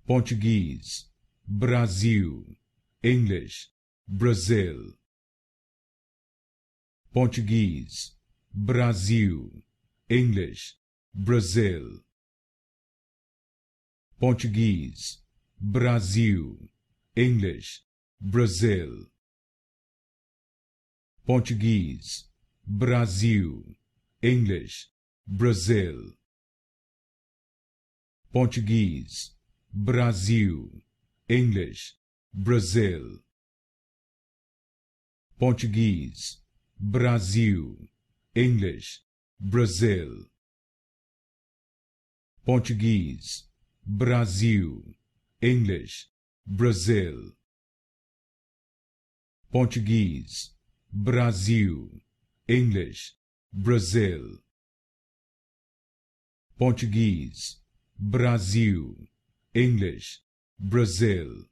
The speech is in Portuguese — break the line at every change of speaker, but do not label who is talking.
Portuguese, Brasil, English, Brazil. Portuguese, Brasil, English, Brazil. Portuguese, Brasil, English, Brazil. Portuguese, Brasil, English, Brazil. Portuguese, Brasil, English, Brazil. Portuguese, Brasil, English, Brazil. Portuguese, Brasil, English, Brazil. Portuguese, Brasil, English, Brazil. Portuguese, Brasil, English, Brazil.